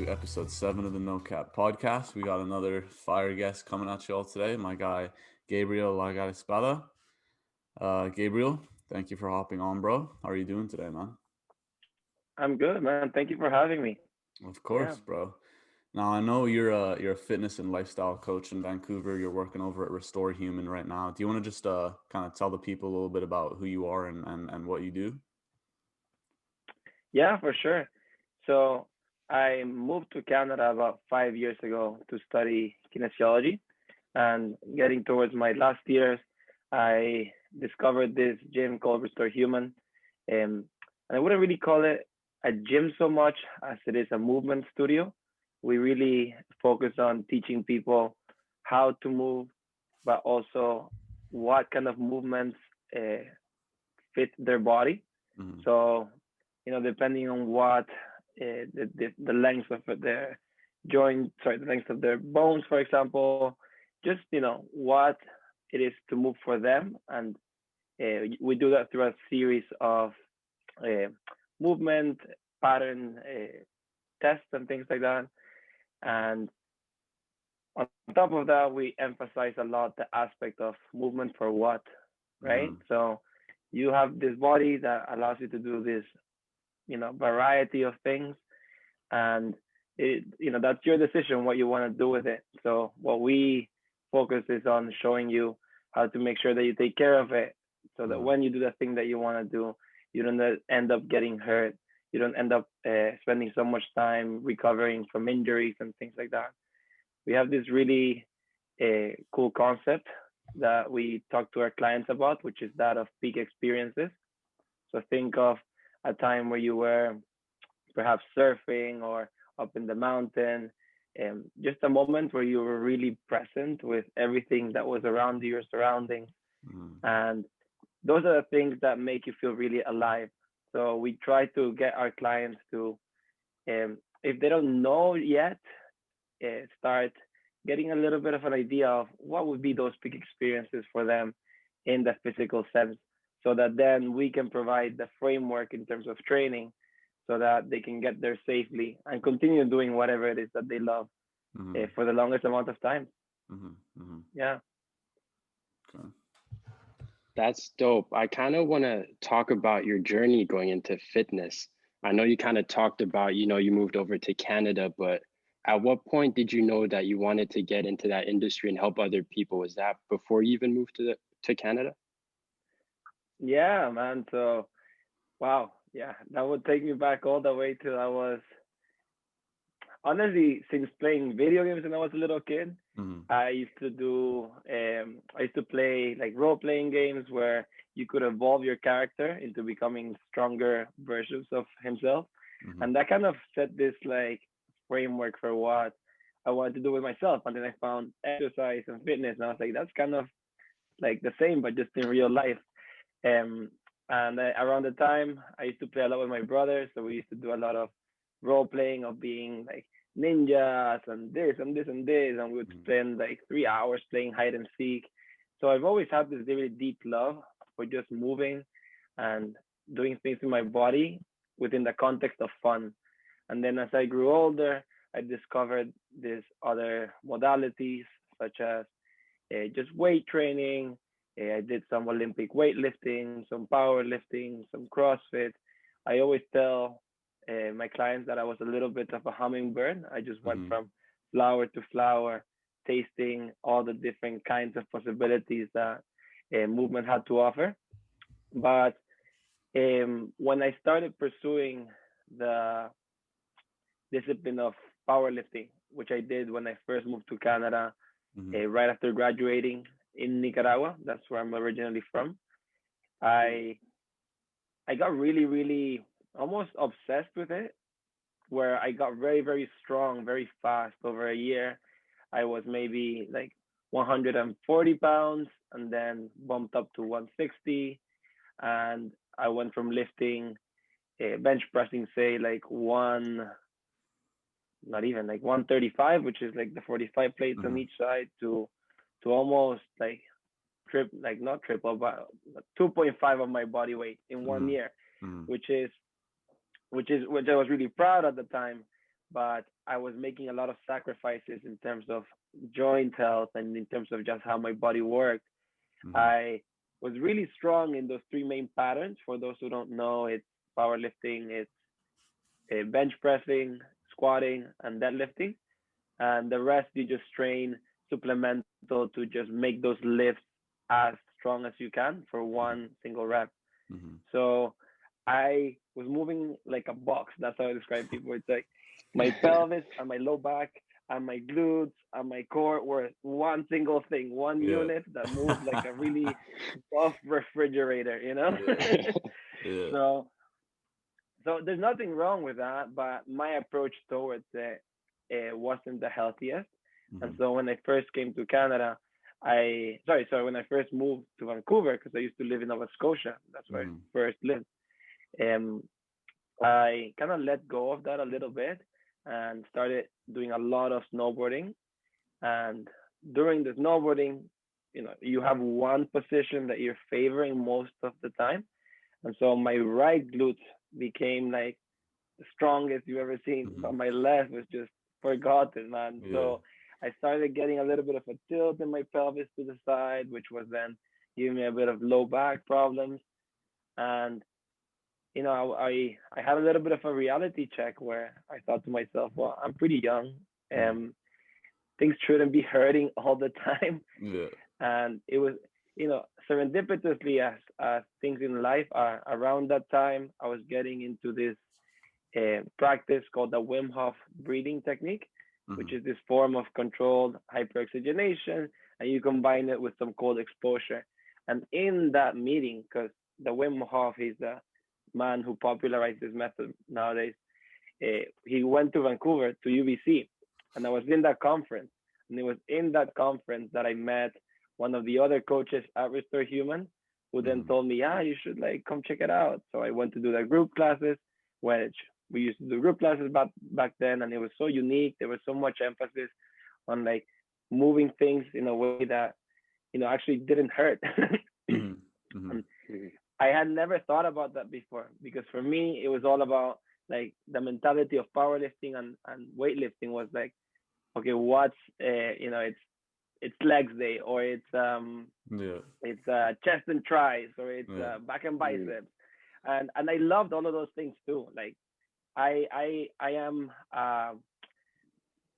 Episode 7 of the No Cap podcast. We got another fire guest coming at you all today. My guy, Gabriel Largaespada. Gabriel, thank you for hopping on, bro. How are you doing today, man? I'm good, man. Thank you for having me. Of Yeah. course, bro. Now I know you're a fitness and lifestyle coach in Vancouver. You're working over at Restore Human right now. Do you want to just kind of tell the people a little bit about who you are and what you do? Yeah, for sure. So I moved to Canada about 5 years ago to study kinesiology. And getting towards my last years, I discovered this gym called Restore Human. And I wouldn't really call it a gym so much as it is a movement studio. We really focus on teaching people how to move, but also what kind of movements fit their body. Mm-hmm. So, depending on what the length of their the length of their bones, for example, just what it is to move for them, and we do that through a series of uh, movement pattern tests and things like that. And on top of that, we emphasize a lot the aspect of movement for what, right? Mm-hmm. So you have this body that allows you to do this variety of things, and that's your decision what you want to do with it. So what we focus is on showing you how to make sure that you take care of it, so that Mm-hmm. when you do the thing that you want to do, you don't end up getting hurt. You don't end up spending so much time recovering from injuries and things like that. We have this really cool concept that we talk to our clients about, which is that of peak experiences. So think of a time where you were perhaps surfing or up in the mountain, and just a moment where you were really present with everything that was around you, your surroundings. Mm-hmm. And those are the things that make you feel really alive. So we try to get our clients to, if they don't know yet, start getting a little bit of an idea of what would be those peak experiences for them in the physical sense, so that then we can provide the framework in terms of training so that they can get there safely and continue doing whatever it is that they love Mm-hmm. for the longest amount of time. Mm-hmm. Mm-hmm. Yeah. Okay. That's dope. I kind of want to talk about your journey going into fitness. I know you kind of talked about, you moved over to Canada, but at what point did you know that you wanted to get into that industry and help other people? Was that before you even moved to Canada? Yeah, man. So, wow. Yeah, that would take me back all the way to I was honestly, since playing video games when I was a little kid, Mm-hmm. I used to play like role playing games where you could evolve your character into becoming stronger versions of himself. Mm-hmm. And that kind of set this like framework for what I wanted to do with myself. And then I found exercise and fitness, and I was like, that's kind of like the same, but just in real life. Um, and around the time, I used to play a lot with my brothers, so we used to do a lot of role playing of being like ninjas and this and this and this, and we would Mm-hmm. spend like 3 hours playing hide and seek. So I've always had this really deep love for just moving and doing things in my body within the context of fun. And then as I grew older, I discovered these other modalities such as just weight training. I did some Olympic weightlifting, some powerlifting, some CrossFit. I always tell my clients that I was a little bit of a hummingbird. I just went Mm-hmm. from flower to flower, tasting all the different kinds of possibilities that movement had to offer. But when I started pursuing the discipline of powerlifting, which I did when I first moved to Canada, Mm-hmm. right after graduating in Nicaragua. That's where I'm originally from. I I got really, really almost obsessed with it, where I got very, very strong, very fast. Over a year, I was maybe like 140 pounds, and then bumped up to 160. And I went from lifting, bench pressing, say like not even like 135, which is like the 45 plates on Mm-hmm. each side, to almost like like not triple, but 2.5 of my body weight in one Mm-hmm. year, Mm-hmm. which is which I was really proud at the time. but I was making a lot of sacrifices in terms of joint health and in terms of just how my body worked. Mm-hmm. I was really strong in those three main patterns. For those who don't know, it's powerlifting, it's bench pressing, squatting, and deadlifting. And the rest you just train supplemental to just make those lifts as strong as you can for one single rep. Mm-hmm. So I was moving like a box. That's how I describe people. It's like my pelvis and my low back and my glutes and my core were one single thing, one Yeah. unit that moved like a really buff refrigerator, you know? Yeah. Yeah. so so there's nothing wrong with that, but my approach towards it, wasn't the healthiest. And Mm-hmm. so when I first came to Canada, sorry, when I first moved to Vancouver, because I used to live in Nova Scotia, that's where I Mm-hmm. first lived. Um, I kind of let go of that a little bit and started doing a lot of snowboarding. And during the snowboarding, you have one position that you're favoring most of the time. And so my right glute became like the strongest you've ever seen, Mm-hmm. but my left was just forgotten, man. Yeah. So I started getting a little bit of a tilt in my pelvis to the side, which was then giving me a bit of low back problems. And I had a little bit of a reality check where I thought to myself, well, I'm pretty young. Mm-hmm. Things shouldn't be hurting all the time. Yeah. And it was, serendipitously as things in life are around that time, I was getting into this practice called the Wim Hof breathing technique, Mm-hmm. which is this form of controlled hyperoxygenation, and you combine it with some cold exposure. And in that meeting, because the Wim Hof is the man who popularized this method nowadays, he went to Vancouver to UBC, and I was in that conference. And it was in that conference that I met one of the other coaches at Restore Human, who then Mm-hmm. told me, "Yeah, you should like come check it out." So I went to do the group classes, which we used to do group classes back then, and it was so unique. There was so much emphasis on like moving things in a way that actually didn't hurt. Mm-hmm. Mm-hmm. And I had never thought about that before because for me it was all about like the mentality of powerlifting and weightlifting was like, okay, what's it's legs day or Yeah. it's chest and tries or it's Yeah. back and biceps, and I loved all of those things too. Like I am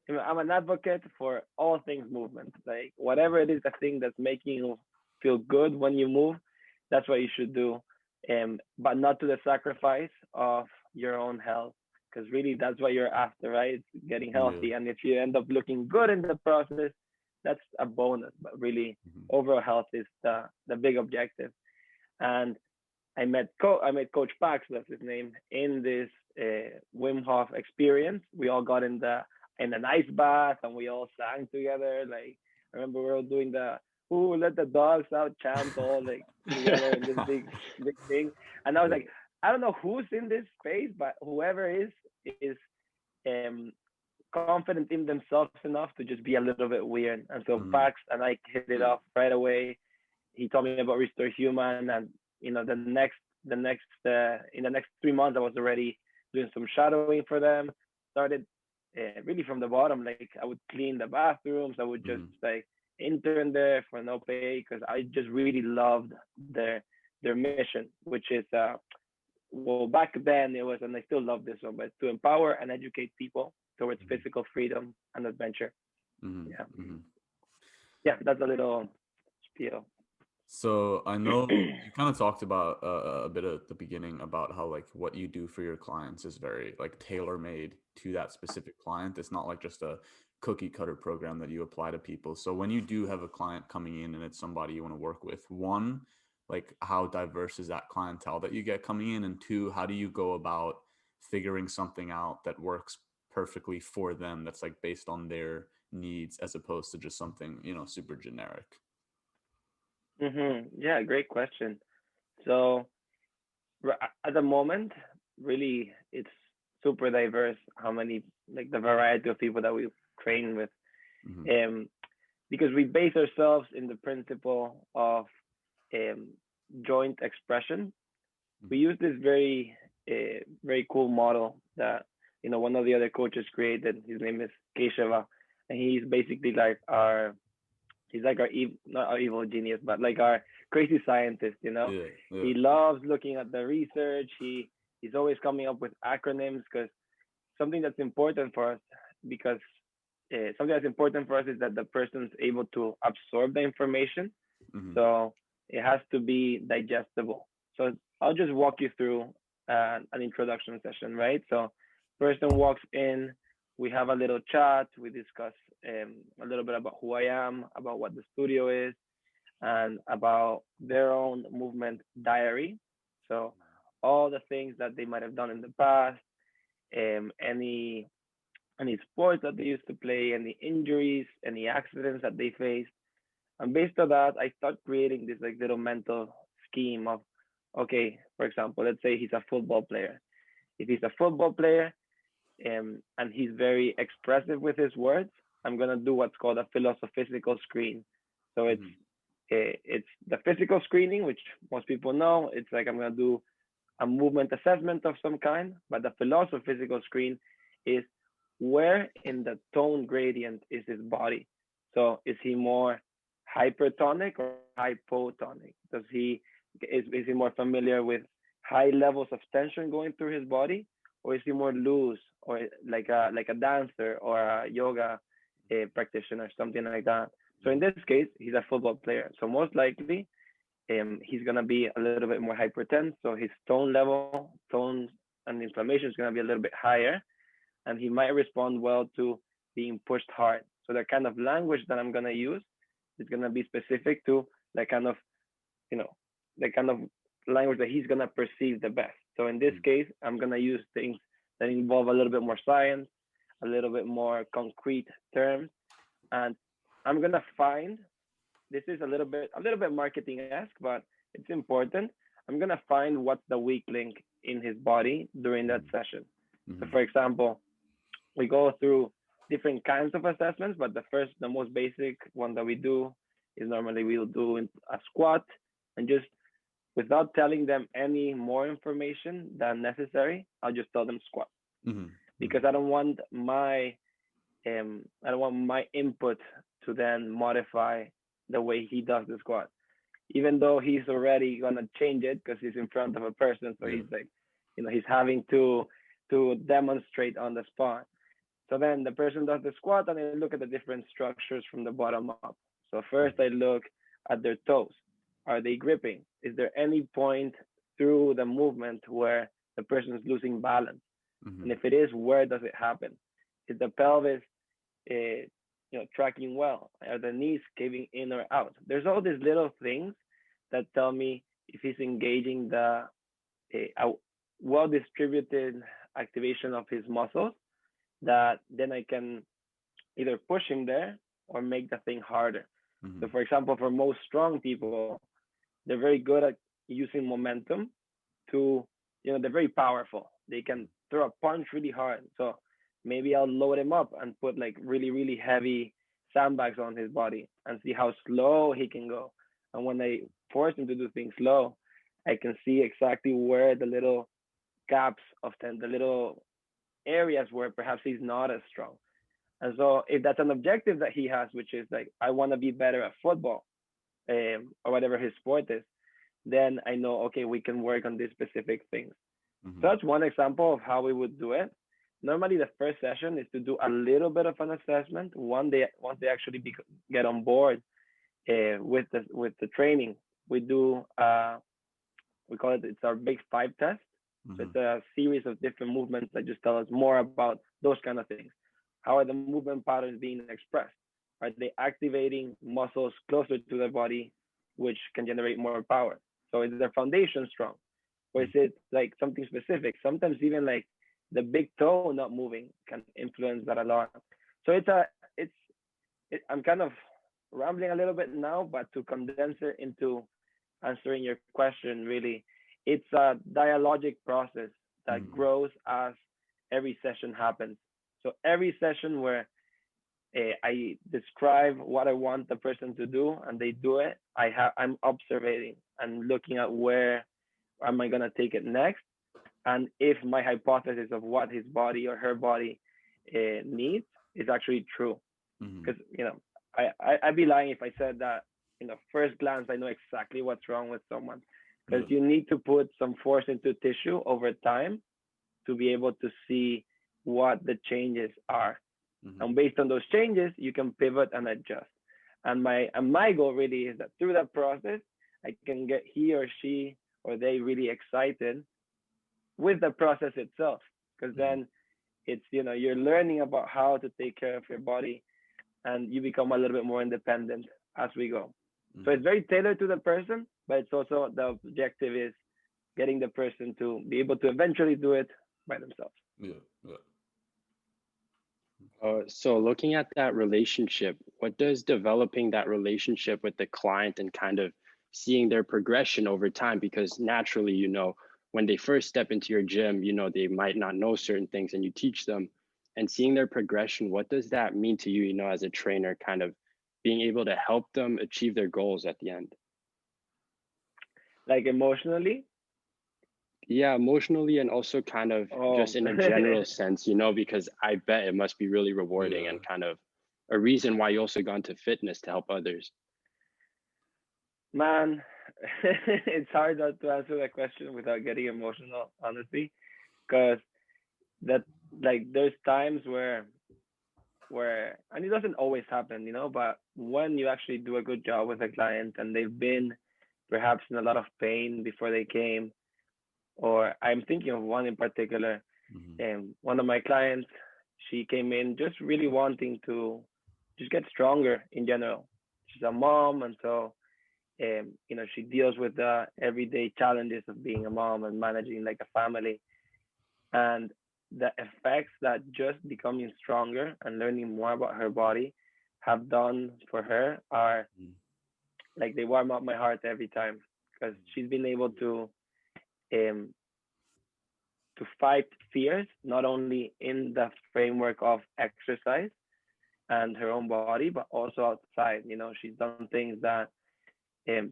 I'm an advocate for all things movement. Like whatever it is, the thing that's making you feel good when you move, that's what you should do. But not to the sacrifice of your own health, because really that's what you're after, right? It's getting Yeah. healthy, and if you end up looking good in the process, that's a bonus. But really, Mm-hmm. overall health is the big objective. And I met Coach Pax, that's his name, in this Wim Hof experience. We all got in an ice bath and we all sang together. Like I remember we were all doing the "Who let the dogs out" chant all like together in this big thing. And I was Yeah. like, I don't know who's in this space, but whoever is um confident in themselves enough to just be a little bit weird. And so Mm-hmm. Pax and I hit it off right away. He told me about Restore Human, and in the next 3 months, I was already doing some shadowing for them. Started really from the bottom. Like I would clean the bathrooms. I would just Mm-hmm. like intern there for no pay because I just really loved their mission, which is well back then it was, and I still love this one, but to empower and educate people towards physical freedom and adventure. Mm-hmm. Yeah, Mm-hmm. that's a little spiel. So I know you kind of talked about a bit at the beginning about how like what you do for your clients is very like tailor made to that specific client. It's not like just a cookie cutter program that you apply to people. So when you do have a client coming in and it's somebody you want to work with, one, like how diverse is that clientele that you get coming in, and two, how do you go about figuring something out that works perfectly for them that's like based on their needs as opposed to just something, super generic. Yeah, great question. So at the moment, really, it's super diverse how many like the variety of people that we train with. Mm-hmm. Um, because we base ourselves in the principle of um, joint expression. We use this very cool model that one of the other coaches created. His name is Keshava, and he's basically like our not our evil genius, but like our crazy scientist. Yeah, yeah. He loves looking at the research. He's always coming up with acronyms because something that's important for us because something that's important for us is that the person's able to absorb the information. Mm-hmm. So it has to be digestible. So I'll just walk you through an introduction session, right? So person walks in, we have a little chat, we discuss a little bit about who I am, about what the studio is, and about their own movement diary. So all the things that they might have done in the past, any sports that they used to play, any injuries, any accidents that they faced. And based on that, I start creating this like little mental scheme of, okay, for example, let's say he's a football player. If he's a football player and he's very expressive with his words, I'm gonna do what's called a philosophical screen. So Mm-hmm. it's the physical screening, which most people know. It's like I'm gonna do a movement assessment of some kind, but the philosophical screen is where in the tone gradient is his body. So is he more hypertonic or hypotonic? Is he more familiar with high levels of tension going through his body, or is he more loose, or like a dancer or a yoga practitioner, something like that? So in this case, he's a football player. So most likely, he's gonna be a little bit more hypertense. So his tones and inflammation is gonna be a little bit higher, and he might respond well to being pushed hard. So the kind of language that I'm gonna use is gonna be specific to the kind of you know the kind of language that he's gonna perceive the best. So in this case, I'm gonna use things that involve a little bit more science, a little bit more concrete terms, and I'm gonna find this is a little bit marketing esque, but it's important. I'm gonna find what's the weak link in his body during that session. So, Mm-hmm. for example, we go through different kinds of assessments, but the most basic one that we do is normally we'll do a squat, and just without telling them any more information than necessary, I'll just tell them squat Mm-hmm. because I don't want my input to then modify the way he does the squat, even though he's already gonna change it because he's in front of a person. So Yeah. he's like, he's having to demonstrate on the spot. So then the person does the squat, and I look at the different structures from the bottom up. So first I look at their toes. Are they gripping? Is there any point through the movement where the person is losing balance? Mm-hmm. And if it is, where does it happen? Is the pelvis tracking well? Are the knees caving in or out? There's all these little things that tell me if he's engaging a well distributed activation of his muscles, that then I can either push him there or make the thing harder. Mm-hmm. So, for example, for most strong people, they're very good at using momentum to, they're very powerful. They can throw a punch really hard. So maybe I'll load him up and put like really, really heavy sandbags on his body and see how slow he can go. And when I force him to do things slow, I can see exactly where the little gaps the little areas where perhaps he's not as strong. And so if that's an objective that he has, which is like, I want to be better at football or whatever his sport is, then I know, okay, we can work on these specific things. Mm-hmm. So that's one example of how we would do it. Normally, the first session is to do a little bit of an assessment. Once they actually get on board with the training, we do we call it's our big five test. So Mm-hmm. it's a series of different movements that just tell us more about those kind of things. How are the movement patterns being expressed? Are they activating muscles closer to the body, which can generate more power? So is their foundation strong? Or is it like something specific? Sometimes even like the big toe not moving can influence that a lot. So I'm kind of rambling a little bit now, but to condense it into answering your question, really, it's a dialogic process that Mm-hmm. grows as every session happens. So every session where I describe what I want the person to do and they do it, I'm observing and looking at where am I gonna take it next, and if my hypothesis of what his body or her body needs is actually true. Mm-hmm. Because I'd be lying if I said that first glance I know exactly what's wrong with someone, because Yeah. you need to put some force into tissue over time to be able to see what the changes are. Mm-hmm. And based on those changes, you can pivot and adjust. And my goal really is that through that process, I can get he or she or they really excited with the process itself. Because Mm-hmm. then it's you're learning about how to take care of your body, and you become a little bit more independent as we go. So Mm-hmm. it's very tailored to the person, but it's also the objective is getting the person to be able to eventually do it by themselves. Yeah. Yeah. So looking at that relationship, what does developing that relationship with the client and kind of seeing their progression over time? Because naturally, when they first step into your gym, they might not know certain things and you teach them, and seeing their progression, what does that mean to you, as a trainer, kind of being able to help them achieve their goals at the end? Like emotionally. Yeah, emotionally and also kind of Oh, just in a general sense, because I bet it must be really rewarding Yeah. and kind of a reason why you also got into fitness to help others. man, it's hard not to answer that question without getting emotional, honestly, because that like there's times where and it doesn't always happen, but when you actually do a good job with a client and they've been perhaps in a lot of pain before they came, or I'm thinking of one in particular, Mm-hmm. one of my clients, she came in just really wanting to just get stronger in general. She's a mom, and so she deals with the everyday challenges of being a mom and managing like a family. And the effects that just becoming stronger and learning more about her body have done for her are Mm-hmm. like they warm up my heart every time, because she's been able um, to fight fears not only in the framework of exercise and her own body, but also outside. She's done things that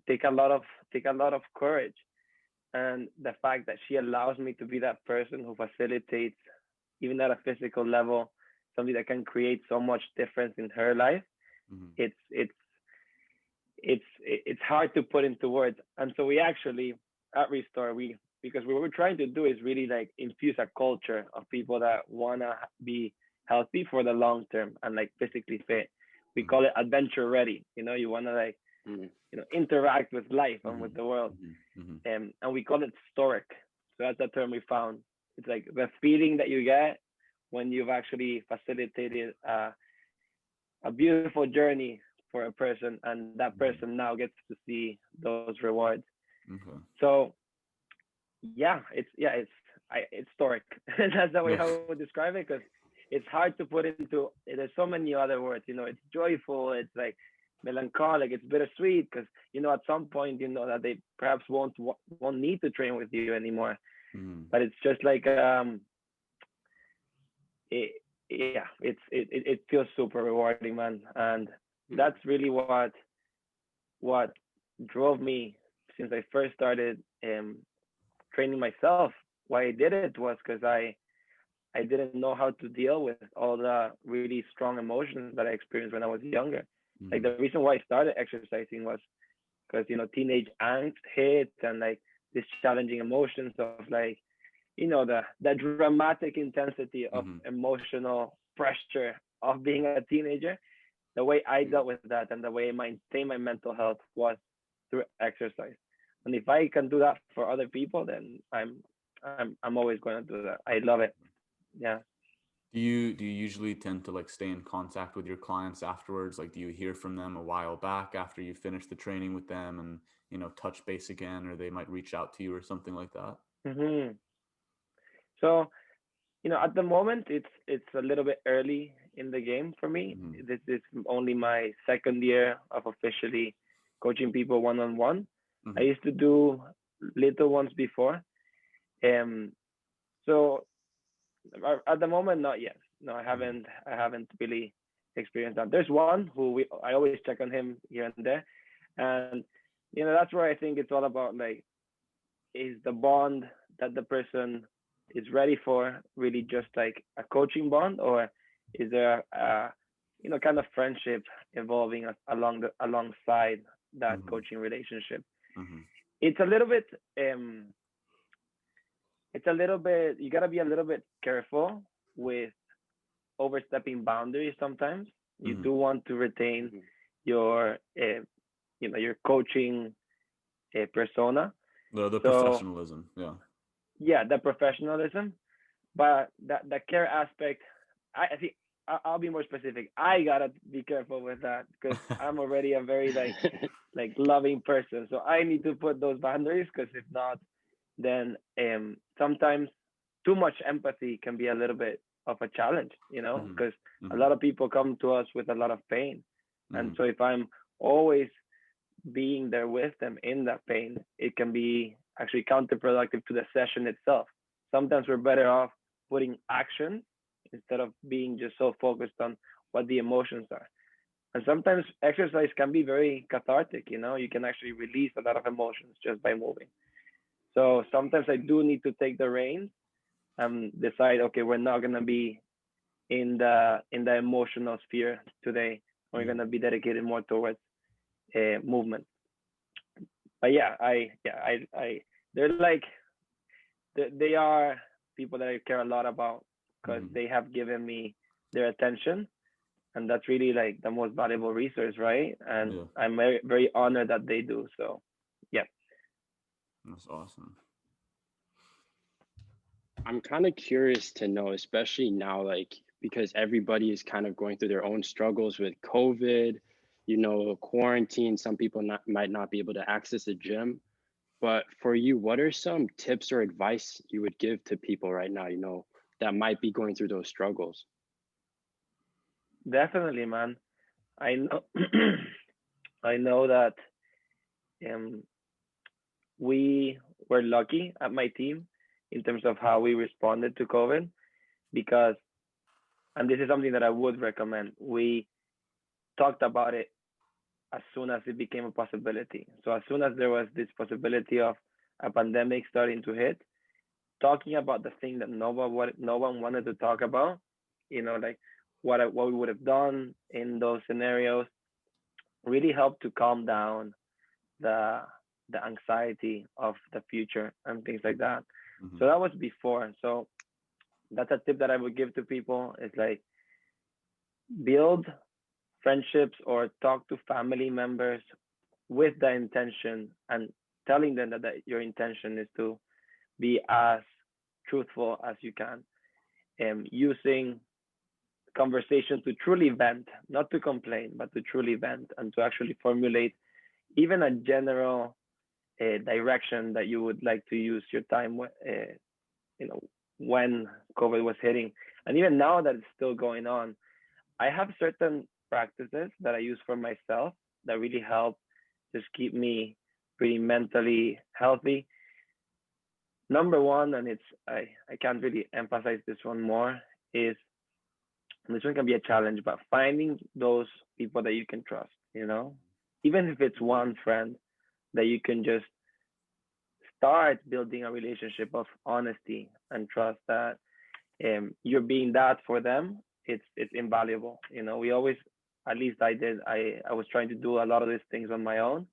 take a lot of courage, and the fact that she allows me to be that person who facilitates, even at a physical level, something that can create so much difference in her life. Mm-hmm. It's hard to put into words. And so we actually at Restore, we because what we're trying to do is really like infuse a culture of people that wanna be healthy for the long term and like physically fit. We Mm-hmm. call it adventure ready. You wanna like Mhm. interact with life and Mm-hmm. with the world. Mm-hmm. And we call it storic. So that's the term we found. It's like the feeling that you get when you've actually facilitated a beautiful journey for a person, and that Mm-hmm. person now gets to see those rewards. Okay. So it's storic. That's the way Yeah. I would describe it, because it's hard to put into. There's so many other words. It's joyful. It's like melancholic. It's bittersweet, because at some point that they perhaps won't need to train with you anymore. Mm-hmm. But it's just like it, yeah, it feels super rewarding, man, and Mhm. that's really what drove me since I first started training myself. Why I did it was because I didn't know how to deal with all the really strong emotions that I experienced when I was younger. Like Mm-hmm. the reason why I started exercising was because teenage angst hit, and like this challenging emotions of like the dramatic intensity of Mm-hmm. emotional pressure of being a teenager. The way I dealt with that and the way I maintain my mental health was through exercise. And if I can do that for other people, then I'm always going to do that. I love it. Yeah. Do you usually tend to like stay in contact with your clients afterwards? Like, do you hear from them a while back after you finish the training with them and touch base again, or they might reach out to you or something like that? hmm So at the moment it's a little bit early in the game for me. Mm-hmm. This is only my second year of officially coaching people one on one. I Mm-hmm. used to do little ones before. Um, so at the moment, not yet. No, I Mm-hmm. haven't. I haven't really experienced that. There's one who I always check on him here and there, and that's where I think it's all about like is the bond that the person is ready for really just like a coaching bond, or is there a kind of friendship evolving alongside that Mm-hmm. coaching relationship? Mm-hmm. It's a little bit um you got to be a little bit careful with overstepping boundaries sometimes. You Mm-hmm. do want to retain Mhm. your your coaching persona. The So professionalism. Yeah. yeah, the professionalism, but the care aspect, I think I'll be more specific. I gotta be careful with that because I'm already a very like loving person. So I need to put those boundaries because if not, then sometimes too much empathy can be a little bit of a challenge, Mm-hmm. because a Mm-hmm. lot of people come to us with a lot of pain. And Mm-hmm. so if I'm always being there with them in that pain, it can be actually counterproductive to the session itself. Sometimes we're better off putting action instead of being just so focused on what the emotions are. And sometimes exercise can be very cathartic, you can actually release a lot of emotions just by moving. So sometimes I do need to take the reins and decide, okay, we're not gonna be in the emotional sphere today. We're Mm-hmm. gonna be dedicated more towards movement. But I they're like they are people that I care a lot about because Mm-hmm. they have given me their attention, and that's really like the most valuable resource, right? And Yeah. I'm very very honored that they do so. Yeah. That's awesome. I'm kind of curious to know, especially now, like, because everybody is kind of going through their own struggles with COVID, quarantine. Some people might not be able to access the gym. But for you, what are some tips or advice you would give to people right now, that might be going through those struggles? Definitely, man. I know I know that um we were lucky at my team in terms of how we responded to COVID because, and this is something that I would recommend, we talked about it as soon as it became a possibility. So as soon as there was this possibility of a pandemic starting to hit, talking about the thing that no one wanted to talk about, like what we would have done in those scenarios, really helped to calm down the the anxiety of the future and things like that. Mm-hmm. So that was before. So that's a tip that I would give to people is like build friendships or talk to family members with the intention and telling them that your intention is to be as truthful as you can, and using conversation to truly vent, not to complain, but to truly vent and to actually formulate even a general direction that you would like to use your time you know when COVID was hitting, and even now that it's still going on. I have certain practices that I use for myself that really help just keep me pretty mentally healthy. Number one, and I can't really emphasize this one more, is, and this one can be a challenge, but finding those people that you can trust, even if it's one friend that you can just start building a relationship of honesty and trust that you're being that for them. It's invaluable. We always, at least I did. I was trying to do a lot of these things on my own,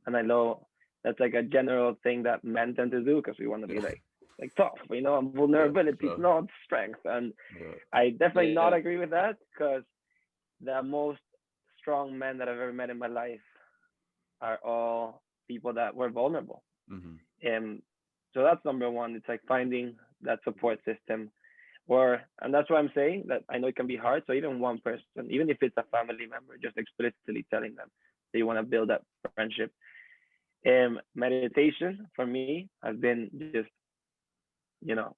and I know that's like a general thing that men tend to do because we want to be Yeah. like tough. And Yeah. For vulnerability is sure. not strength, and Yeah. I definitely Yeah. not agree with that because the most strong men that I've ever met in my life are all people that were vulnerable. Mm-hmm. And so that's number one. It's like finding that support system, and that's why I'm saying that I know it can be hard. So even one person, even if it's a family member, just explicitly telling them that you want to build that friendship. Meditation for me has been just, you know,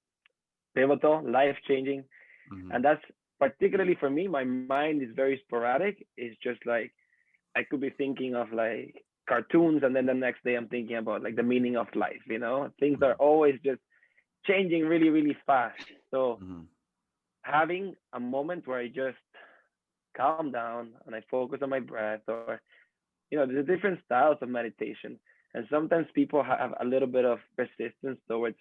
pivotal, life changing. Mm-hmm. And that's particularly for me, my mind is very sporadic. It's just like I could be thinking of like cartoons, and then the next day I'm thinking about like the meaning of life. Things are always just changing really, really fast. So Mm-hmm. having a moment where I just calm down and I focus on my breath, or there's different styles of meditation, and sometimes people have a little bit of resistance towards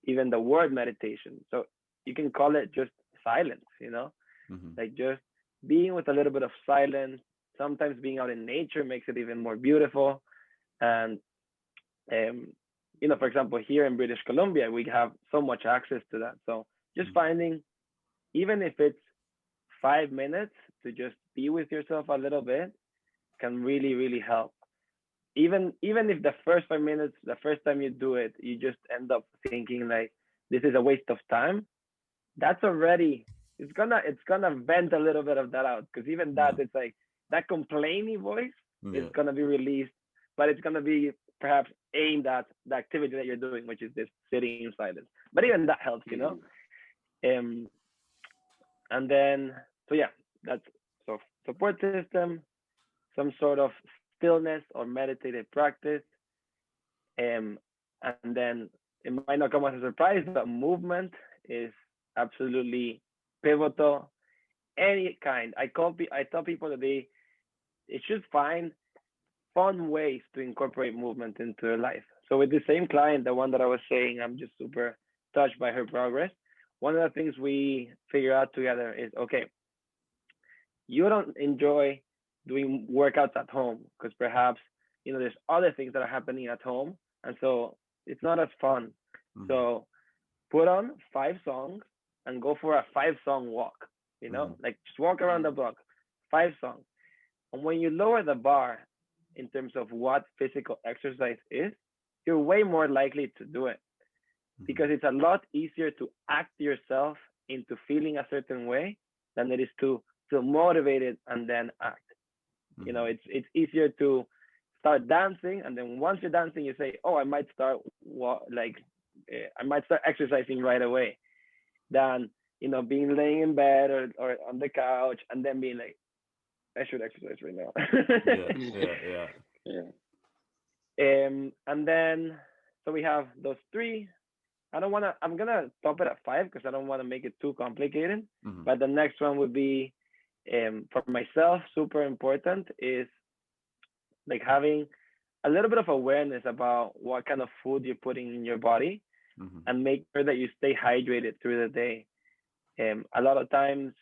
even the word meditation. So you can call it just silence, Mm-hmm. like just being with a little bit of silence. Sometimes being out in nature makes it even more beautiful. And um, for example, here in British Columbia, we have so much access to that. So just Mm-hmm. finding, even if it's 5 minutes to just be with yourself a little bit, can really, really help. Even if the first 5 minutes, the first time you do it, you just end up thinking like this is a waste of time. That's already, it's gonna vent a little bit of that out, because even that, Yeah. it's like that complaining voice is Yeah. gonna be released, but it's gonna be perhaps aimed at the activity that you're doing, which is this sitting in silence. But even that helps. Mhm. Um, and then, so yeah, that's, so support system, some sort of stillness or meditative practice. Um, and then it might not come as a surprise, but movement is absolutely pivotal. Any kind. I tell people that they should find fun ways to incorporate movement into their life. So with the same client, the one that I was saying, I'm just super touched by her progress. One of the things we figure out together is, okay, you don't enjoy doing workouts at home because perhaps there's other things that are happening at home, and so it's not as fun. Mm-hmm. So put on 5 songs and go for a 5 song walk. Mm-hmm. Like just walk around the block, 5 songs. And when you lower the bar in terms of what physical exercise is, you're way more likely to do it, because it's a lot easier to act yourself into feeling a certain way than it is to feel motivated and then act. Mm-hmm. It's easier to start dancing, and then once you're dancing, you say, "Oh, I might start I might start exercising right away," than being laying in bed or on the couch and then being like, "I should exercise right now." Yeah. Yeah. Yeah. Yeah. And then, so we have those three. I'm gonna top it at 5 because I don't want to make it too complicated. Mm-hmm. But the next one would be, for myself, super important is like having a little bit of awareness about what kind of food you're putting in your body, Mm-hmm. and make sure that you stay hydrated through the day. A lot of times,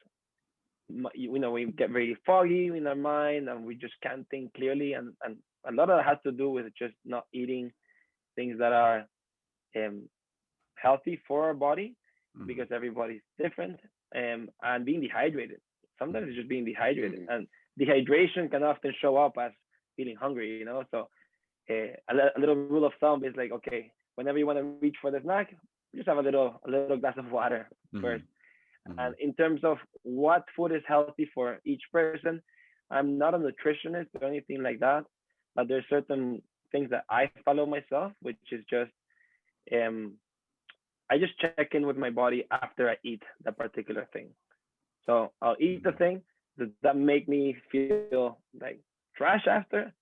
we get very foggy in our mind and we just can't think clearly, and a lot of that has to do with just not eating things that are um, healthy for our body, Mm-hmm. because everybody's different, and being dehydrated. Sometimes it's just being dehydrated, Mhm. and dehydration can often show up as feeling hungry. So a little rule of thumb is like, okay, whenever you want to reach for the snack, just have a little glass of water first. Mm-hmm. Mm-hmm. And in terms of what food is healthy for each person, I'm not a nutritionist or anything like that, but there's certain things that I follow myself, which is just um, I just check in with my body after I eat that particular thing. So I'll eat the Mm-hmm. thing. Does that make me feel like trash after?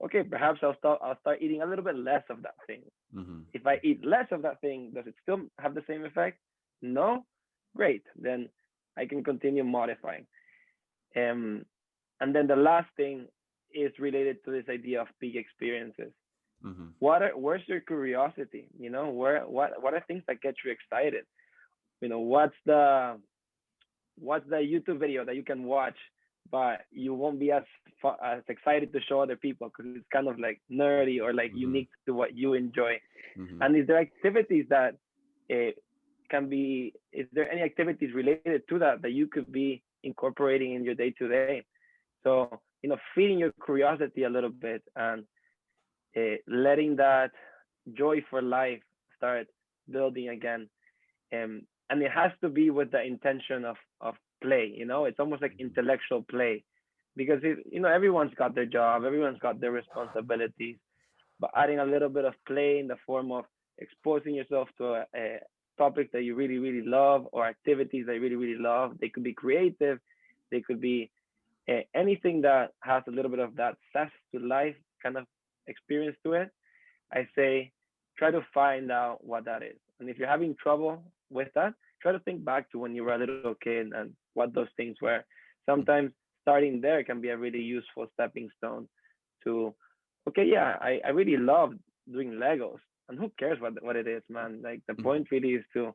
Okay, perhaps I'll start eating a little bit less of that thing. Mm-hmm. If I eat less of that thing, does it still have the same effect? No? Great. Then I can continue modifying. Um, and then the last thing is related to this idea of peak experiences. Mm-hmm. Where's your curiosity? What are things that get you excited? What's the YouTube video that you can watch, but you won't be as excited to show other people because it's kind of like nerdy or like Mm-hmm. unique to what you enjoy. Mm-hmm. And is there activities that uh, is there any activities related to that you could be incorporating in your day to day? So, feeding your curiosity a little bit, and letting that joy for life start building again. And it has to be with the intention of play. It's almost like intellectual play, because everyone's got their job, everyone's got their responsibilities, but adding a little bit of play in the form of exposing yourself to a topic that you really, really love, or activities that you really, really love. They could be creative, they could be anything that has a little bit of that zest to life kind of experience to it. I say try to find out what that is. And if you're having trouble with that, try to think back to when you were a little kid and what those things were. Sometimes starting there can be a really useful stepping stone to, okay, yeah, I really love doing Legos. and who cares what it is, man? Like the Mhm. point really is to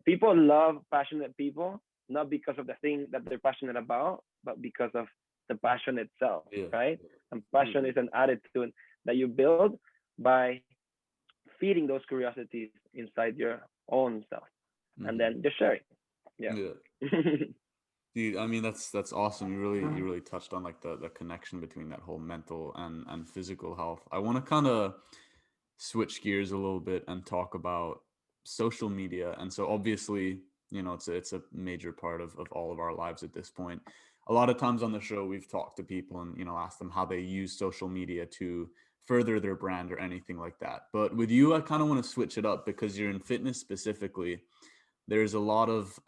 people love passionate people, not because of the thing that they're passionate about, but because of the passion itself, Yeah. right? And passion is an attitude that you build by feeding those curiosities inside your own self, and Hmm. then just sharing. Yeah. Yeah. Dude, I mean that's awesome. You really touched on like the connection between that whole mental and physical health. I want to kind of switch gears a little bit and talk about social media. And so obviously, it's a major part of all of our lives at this point. A lot of times on the show, we've talked to people and, asked them how they use social media to further their brand or anything like that. But with you, I kind of want to switch it up because you're in fitness specifically. There's a lot of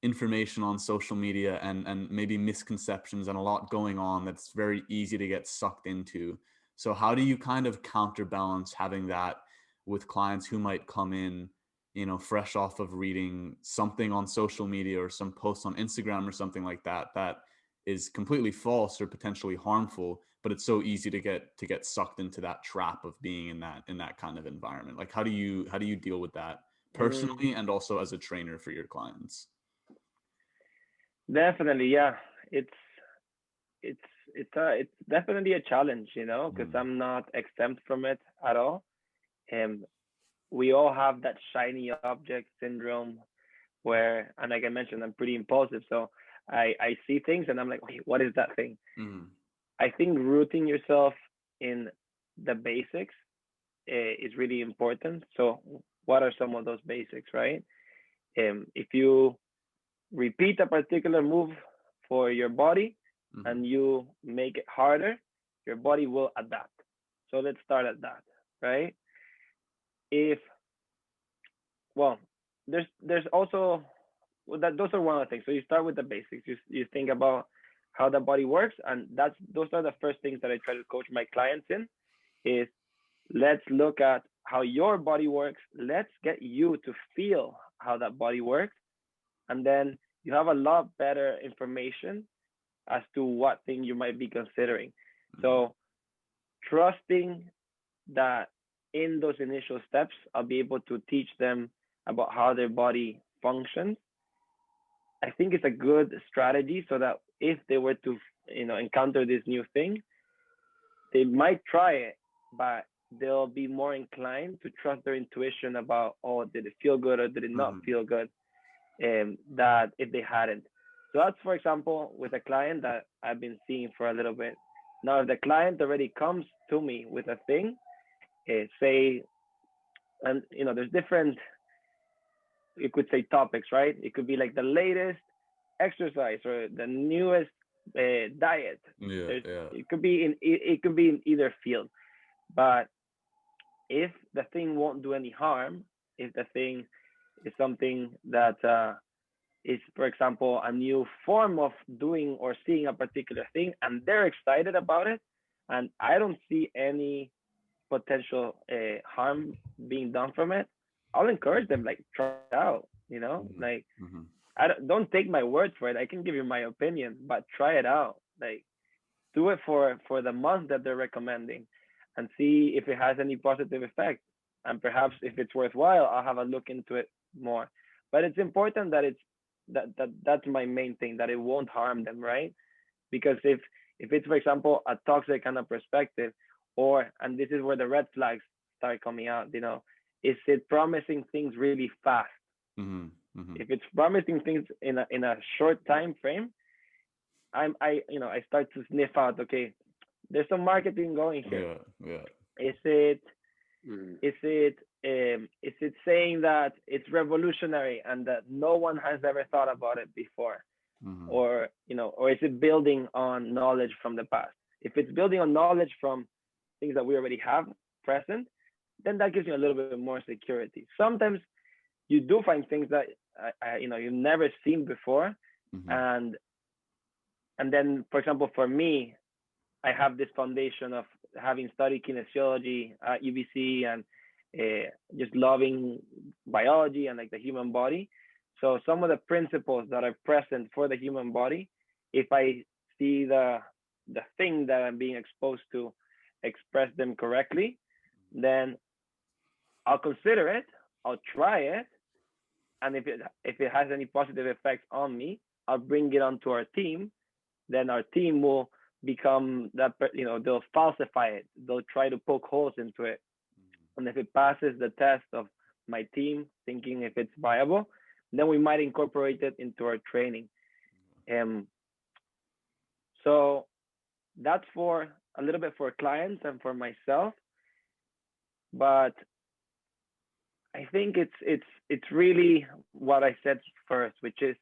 information on social media and maybe misconceptions and a lot going on that's very easy to get sucked into. So how do you kind of counterbalance having that with clients who might come in, fresh off of reading something on social media or some post on Instagram or something like that that is completely false or potentially harmful, but it's so easy to get sucked into that trap of being in that kind of environment. Like how do you deal with that Mm, personally and also as a trainer for your clients? definitely, yeah. It's it's it's definitely a challenge, because Mm. I'm not exempt from it at all. And we all have that shiny object syndrome where, and like I mentioned, I'm pretty impulsive, so I see things and I'm like, okay, what is that thing? Mm. I think rooting yourself in the basics is really important. So, what are some of those basics, right? If you repeat a particular move for your body Mhm. and you make it harder, your body will adapt. So let's start at that, right? If well, there's also well, that those are one of the things. So you start with the basics. You think about how the body works, and those are the first things that I try to coach my clients in. Is let's look at how your body works. Let's get you to feel how that body works, and then you have a lot better information as to what thing you might be considering. Mhm. So trusting that in those initial steps, I'll be able to teach them about how their body functions. I think it's a good strategy so that if they were to, encounter this new thing, they might try it, but they'll be more inclined to trust their intuition about, oh, did it feel good or did it not Mhm. feel good? That if they hadn't. So that's, for example, with a client that I've been seeing for a little bit. Now, if the client already comes to me with a thing, say, and there's different, you could say topics, right? It could be like the latest exercise or the newest diet. Yeah, There's, yeah. it could be in either field, but if the thing won't do any harm, if the thing is something that is, for example, a new form of doing or seeing a particular thing, and they're excited about it, and I don't see any potential harm being done from it, I'll encourage them like try it out. Mhm. Like Mhm. don't take my word for it. I can give you my opinion, but try it out. Like do it for the month that they're recommending, and see if it has any positive effect. And perhaps if it's worthwhile, I'll have a look into it more. But it's important that that's my main thing, that it won't harm them, right? Because if it's, for example, a toxic kind of perspective, or and this is where the red flags start coming out, is it promising things really fast? Mhm. Mhm. If it's promising things in a short time frame, I start to sniff out, okay, there's some marketing going here. Yeah, yeah. Is it Mm. is it is it saying that it's revolutionary and that no one has ever thought about it before? Mhm. Or is it building on knowledge from the past? If it's building on knowledge from things that we already have present, then that gives you a little bit more security. Sometimes you do find things that you've never seen before, Mhm. and then, for example, for me, I have this foundation of having studied kinesiology at UBC, and just loving biology and like the human body. So some of the principles that are present for the human body, if I see the thing that I'm being exposed to express them correctly, then I'll consider it, I'll try it, and if it has any positive effects on me, I'll bring it onto our team. Then our team will become that, they'll falsify it, they'll try to poke holes into it, and if it passes the test of my team thinking if it's viable, then we might incorporate it into our training. So that's for a little bit for clients and for myself, but I think it's really what I said first, which is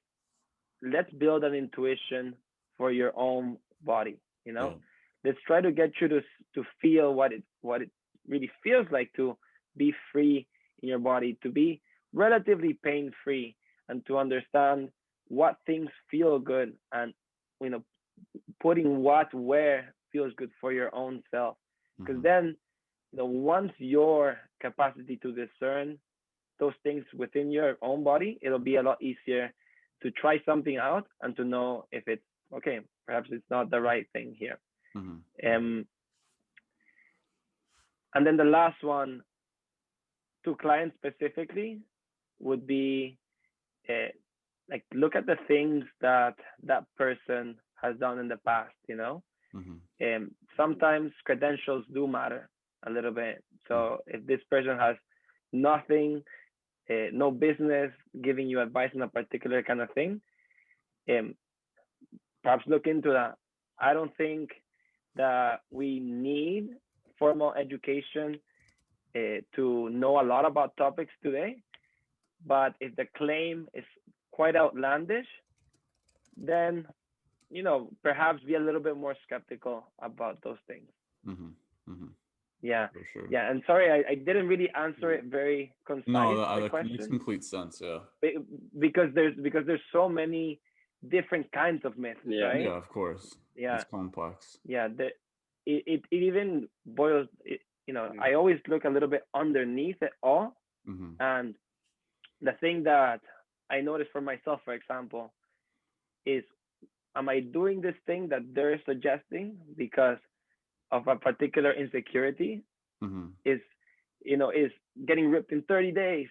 let's build an intuition for your own body. Yeah. Let's try to get you to feel what it really feels like to be free in your body, to be relatively pain free, and to understand what things feel good, and putting what where feels good for your own self. Because then once your capacity to discern those things within your own body, it'll be a lot easier to try something out and to know if it's okay, perhaps it's not the right thing here. And then the last one, to clients specifically, would be like look at the things that that person has done in the past. Sometimes credentials do matter a little bit. So if this person has nothing, no business giving you advice on a particular kind of thing, perhaps look into that. I don't think that we need formal education to know a lot about topics today, but if the claim is quite outlandish, then perhaps be a little bit more skeptical about those things. Yeah, sure. Yeah, and sorry, I didn't really answer it very concise. No, that makes complete sense. Yeah, because there's so many different kinds of myths, right? Yeah, of course. Yeah, it's complex. Yeah, it even boils. I always look a little bit underneath it all, and the thing that I noticed for myself, for example, is, am I doing this thing that they're suggesting because of a particular insecurity? Is getting ripped in 30 days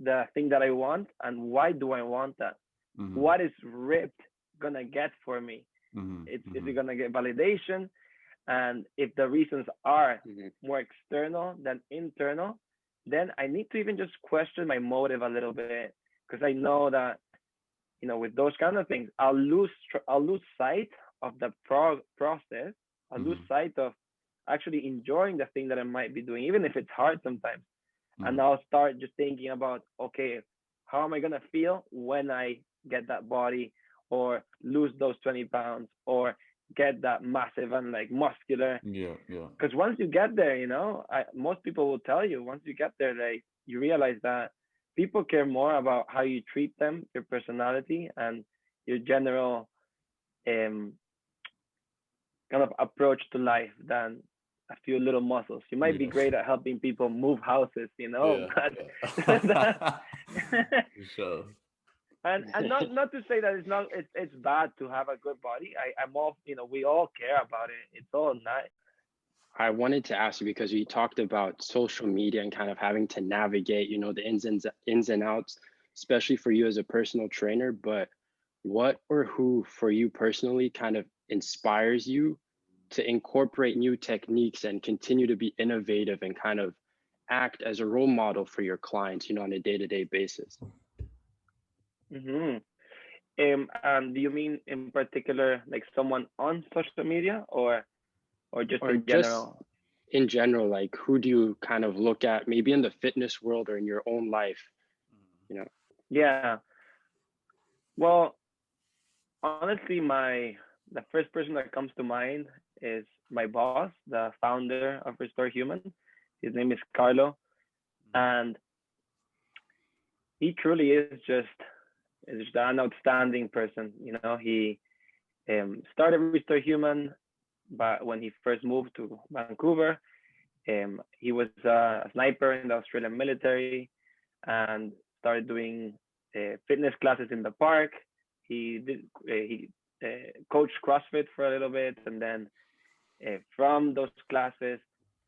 the thing that I want, and why do I want that? What is ripped gonna get for me? Is it gonna get validation? And if the reasons are more external than internal, then I need to even just question my motive a little bit, because I know that with those kind of things, I'll lose sight of the process. I'll lose sight of actually enjoying the thing that I might be doing, even if it's hard sometimes. And I'll start just thinking about, okay, how am I gonna feel when I get that body, or lose those 20 pounds, or get that massive and like muscular? Yeah. Because once you get there, most people will tell you, once you get there, like, you realize that people care more about how you treat them, your personality, and your general kind of approach to life than a few little muscles. You might be great at helping people move houses, but sure. And not to say that it's bad to have a good body. I'm all, we all care about it. It's all nice. I wanted to ask you, because you talked about social media and kind of having to navigate, the ins and outs, especially for you as a personal trainer. But what or who for you personally kind of inspires you to incorporate new techniques and continue to be innovative and kind of act as a role model for your clients, on a day-to-day basis? Do you mean in particular like someone on social media, or just in just general? In general, like, who do you kind of look at, maybe in the fitness world or in your own life? Yeah. Well, honestly, the first person that comes to mind is my boss, the founder of Restore Human. His name is Carlo, and he truly is just an outstanding person. He started Restore Human, but when he first moved to Vancouver, he was a sniper in the Australian military, and started doing fitness classes in the park. He coached CrossFit for a little bit, and then from those classes,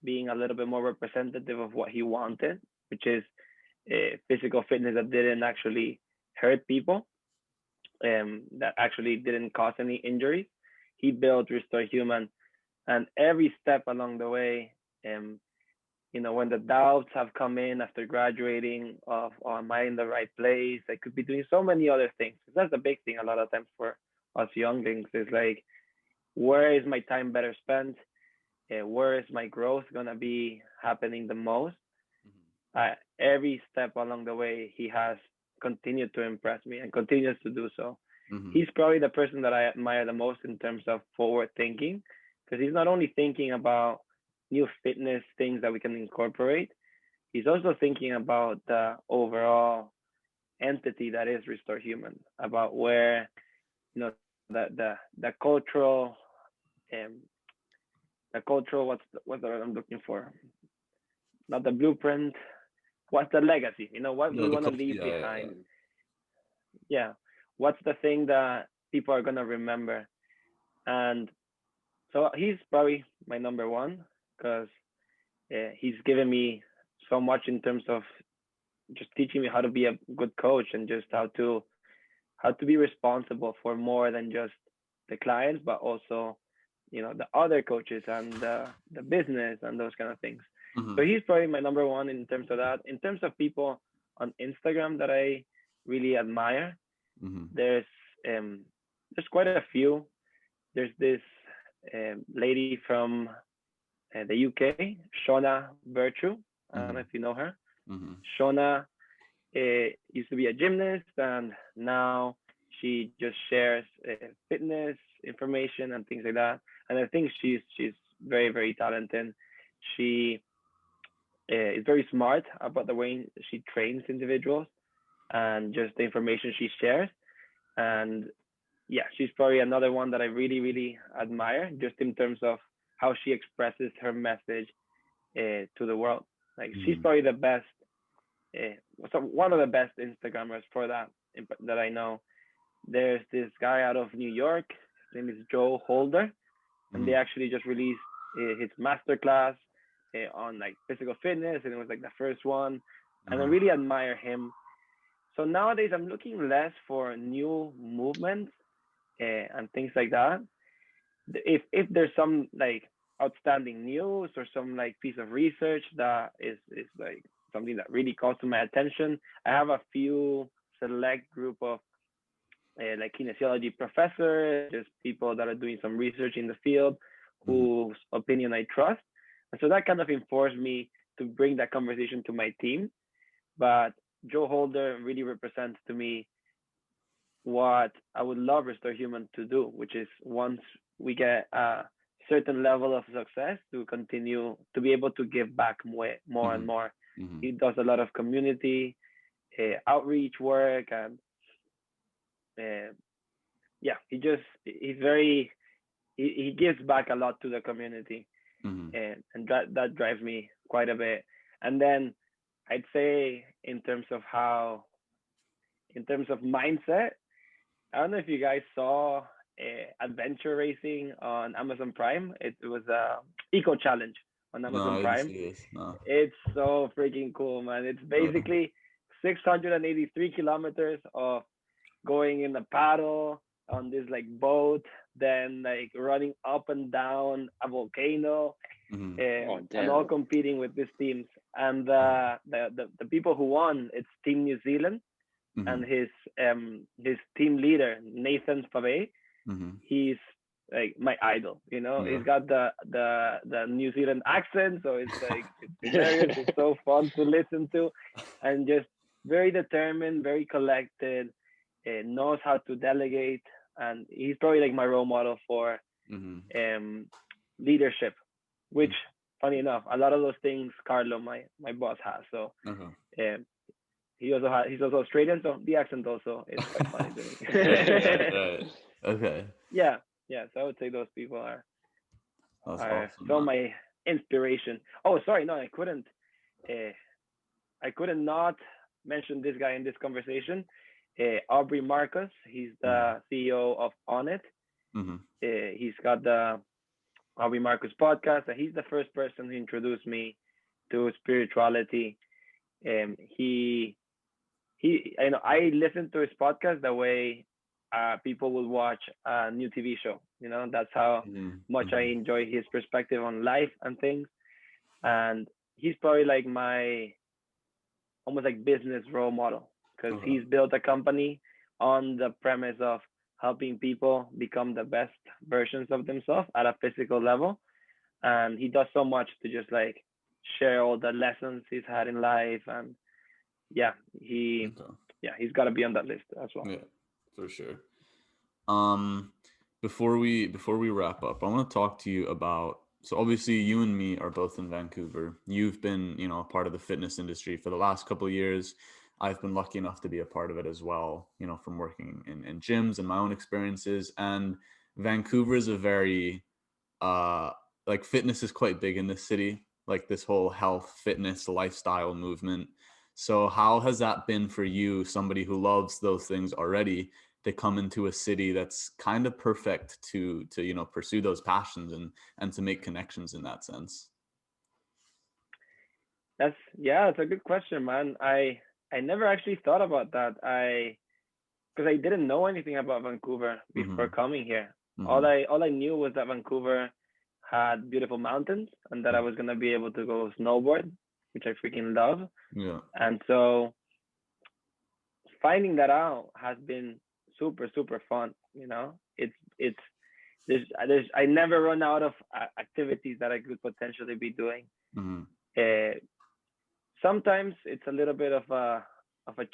being a little bit more representative of what he wanted, which is physical fitness that didn't actually hurt people, that actually didn't cause any injuries. He built Restore Human, and every step along the way, when the doubts have come in after graduating of, oh, am I in the right place? I could be doing so many other things. That's the big thing a lot of times for us younglings is like, where is my time better spent? Where is my growth gonna be happening the most? Every step along the way, he has continued to impress me and continues to do so. He's probably the person that I admire the most in terms of forward thinking, because he's not only thinking about new fitness things that we can incorporate, he's also thinking about the overall entity that is Restore Human, about where the cultural what's the word I'm looking for? Not the blueprint. What's the legacy? What we want to leave behind. Yeah. What's the thing that people are gonna remember? And so he's probably my number one because he's given me so much in terms of just teaching me how to be a good coach and just how to be responsible for more than just the clients, but also the other coaches and the business and those kind of things. So he's probably my number one in terms of that. In terms of people on Instagram that I really admire, there's quite a few. There's this lady from the UK, Shona Virtue. I don't know if you know her. Shona used to be a gymnast, and now she just shares fitness information and things like that. And I think she's very, very talented. She is very smart about the way she trains individuals and just the information she shares. And yeah, she's probably another one that I really, really admire, just in terms of how she expresses her message to the world. Like she's probably the best, one of the best Instagrammers for that I know. There's this guy out of New York. His name is Joe Holder, and they actually just released his masterclass on like physical fitness, and it was like the first one. And I really admire him. So nowadays I'm looking less for new movements and things like that. If there's some like outstanding news or some like piece of research that is like something that really calls to my attention, I have a few select group of like kinesiology professors, just people that are doing some research in the field, whose opinion I trust. And so that kind of informs me to bring that conversation to my team. But Joe Holder really represents to me what I would love Restore Human to do, which is once we get a certain level of success, to continue to be able to give back more and more. He does a lot of community outreach work, and yeah, he gives back a lot to the community, and that drives me quite a bit. And then I'd say in terms of mindset, I don't know if you guys saw adventure racing on Amazon Prime. It was a eco challenge on Amazon Prime. I didn't see this. No. It's so freaking cool, man. It's basically 683 kilometers of going in a paddle on this like boat, then like running up and down a volcano, and all competing with these teams. And the people who won, it's Team New Zealand, and his team leader Nathan Fave. He's like my idol. He's got the New Zealand accent, so it's like it's hilarious. It's so fun to listen to, and just very determined, very collected, knows how to delegate, and he's probably like my role model for leadership, which funny enough, a lot of those things Carlo, my boss, has. So he's also Australian, so the accent also is quite funny to me. Right. Okay. Yeah. So I would say those people are Awesome, so my inspiration. Oh, sorry, no, I couldn't not mention this guy in this conversation. Aubrey Marcus, he's the CEO of On It. He's got the Hobby Marcus podcast, and he's the first person who introduced me to spirituality. He I listen to his podcast the way people will watch a new TV show. That's how much I enjoy his perspective on life and things. And he's probably like my almost like business role model, because he's built a company on the premise of helping people become the best versions of themselves at a physical level. And he does so much to just like share all the lessons he's had in life. And yeah, he's got to be on that list as well. Yeah, for sure. Before we wrap up, I want to talk to you about, so obviously you and me are both in Vancouver. You've been, a part of the fitness industry for the last couple of years. I've been lucky enough to be a part of it as well, from working in gyms and my own experiences. And Vancouver is a very, like fitness is quite big in this city, like this whole health, fitness, lifestyle movement. So how has that been for you, somebody who loves those things already, to come into a city that's kind of perfect to pursue those passions and to make connections in that sense? It's a good question, man. I never actually thought about that. Because I didn't know anything about Vancouver before coming here. All I knew was that Vancouver had beautiful mountains and that I was gonna be able to go snowboard, which I freaking love. Yeah. And so finding that out has been super, super fun. I never run out of activities that I could potentially be doing. Sometimes it's a little bit of a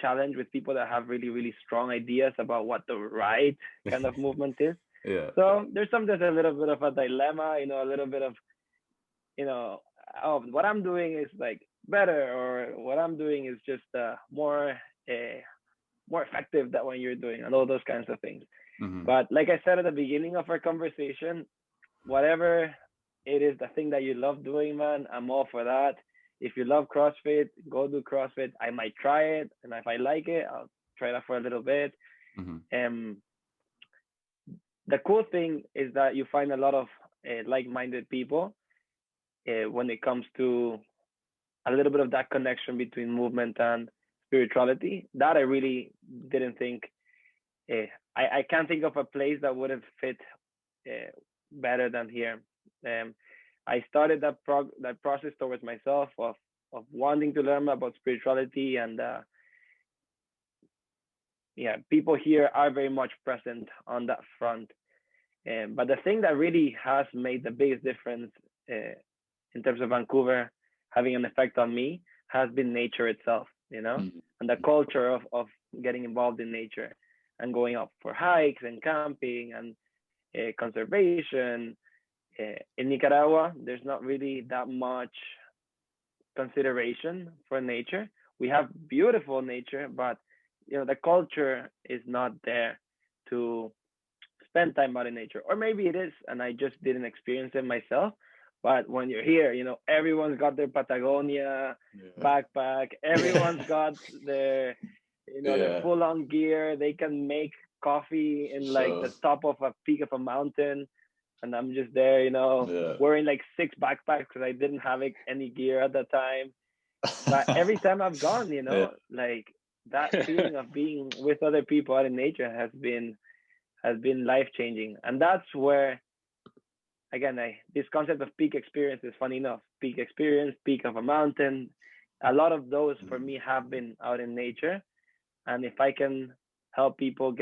challenge with people that have really, really strong ideas about what the right kind of movement is. Yeah. So there's sometimes a little bit of a dilemma, a little bit of, oh, what I'm doing is like better, or what I'm doing is just more effective than what you're doing, and all those kinds of things. But like I said at the beginning of our conversation, whatever it is, the thing that you love doing, man, I'm all for that. If you love CrossFit, go do CrossFit. I might try it, and if I like it, I'll try that for a little bit. The cool thing is that you find a lot of like-minded people when it comes to a little bit of that connection between movement and spirituality. That I really didn't think. I can't think of a place that would have fit better than here. I started that process towards myself of wanting to learn about spirituality, and people here are very much present on that front. But the thing that really has made the biggest difference in terms of Vancouver having an effect on me has been nature itself, and the culture of getting involved in nature and going up for hikes and camping and conservation. In Nicaragua, there's not really that much consideration for nature. We have beautiful nature, but the culture is not there to spend time out in nature. Or maybe it is, and I just didn't experience it myself. But when you're here, everyone's got their Patagonia backpack. Everyone's got their, their full-on gear. They can make coffee in like the top of a peak of a mountain. And I'm just there, wearing like 6 backpacks because I didn't have any gear at the time. But every time I've gone, like that feeling of being with other people out in nature has been life-changing. And that's where, again, this concept of peak experience is funny enough. Peak experience, peak of a mountain. A lot of those for me have been out in nature. And if I can help people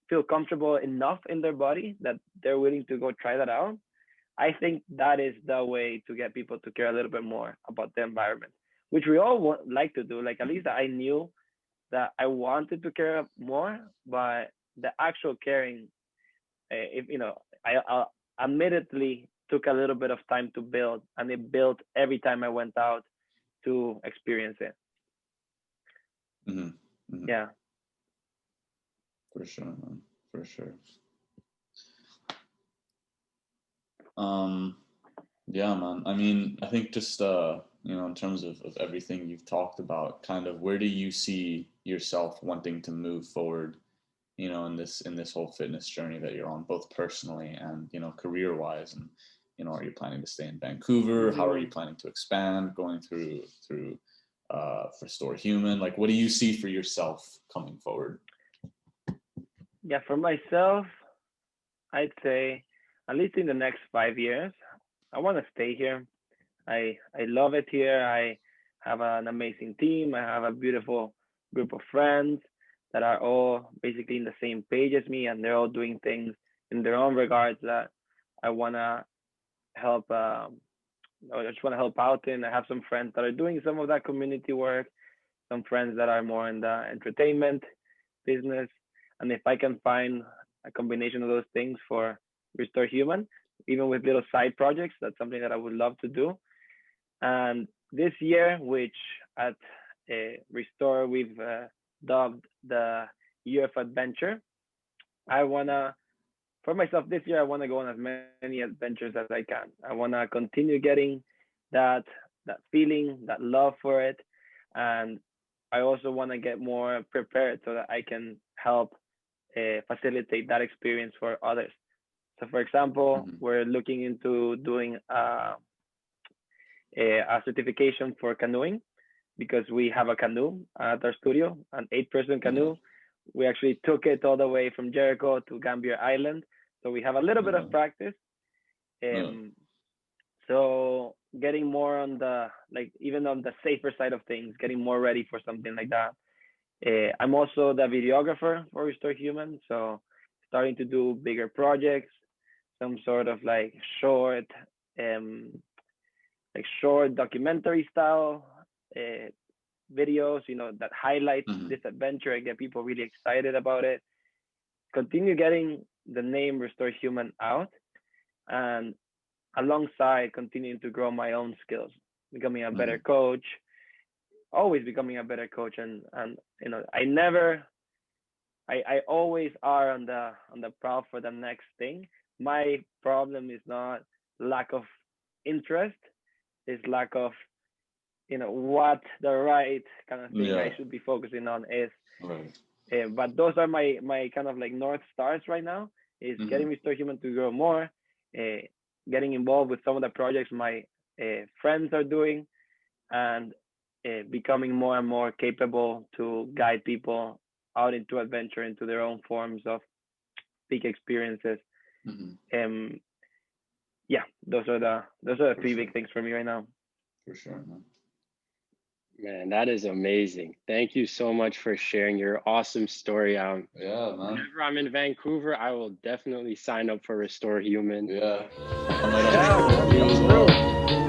feel comfortable enough in their body that they're willing to go try that out, I think that is the way to get people to care a little bit more about the environment, which we all like to do. Like, at least I knew that I wanted to care more, but the actual caring, I admittedly took a little bit of time to build, and it built every time I went out to experience it. Yeah. For sure, man. For sure. Yeah, man. I mean, I think just in terms of everything you've talked about, kind of where do you see yourself wanting to move forward, in this whole fitness journey that you're on, both personally and career wise? And are you planning to stay in Vancouver? How are you planning to expand, going through Restore Human? Like, what do you see for yourself coming forward? Yeah, for myself, I'd say at least in the next 5 years, I want to stay here. I love it here. I have an amazing team. I have a beautiful group of friends that are all basically in the same page as me, and they're all doing things in their own regards that I want to help. I just want to help out in. I have some friends that are doing some of that community work, some friends that are more in the entertainment business, and if I can find a combination of those things for Restore Human, even with little side projects, that's something that I would love to do. And this year, which at Restore we've dubbed the Year of Adventure, I wanna, for myself this year, I wanna go on as many adventures as I can. I wanna continue getting that feeling, that love for it, and I also wanna get more prepared so that I can help facilitate that experience for others. So, for example, we're looking into doing a certification for canoeing because we have a canoe at our studio, an 8-person canoe. We actually took it all the way from Jericho to Gambier Island. So we have a little bit of practice. So getting more on the, like, even on the safer side of things, getting more ready for something like that. I'm also the videographer for Restore Human. So starting to do bigger projects, some sort of like short documentary style videos, that highlight this adventure and get people really excited about it. Continue getting the name Restore Human out, and alongside continuing to grow my own skills, becoming a better coach, always becoming a better coach. And I always are on the prowl for the next thing. My problem is not lack of interest, is lack of what the right kind of thing I should be focusing on is. But those are my kind of like North Stars right now, is getting Restore Human to grow more, getting involved with some of the projects my friends are doing, and becoming more and more capable to guide people out into adventure, into their own forms of peak experiences. Yeah, those are the three big things for me right now. For sure, man. Man, that is amazing. Thank you so much for sharing your awesome story. Yeah, man. Whenever I'm in Vancouver, I will definitely sign up for Restore Human. Yeah. Yeah,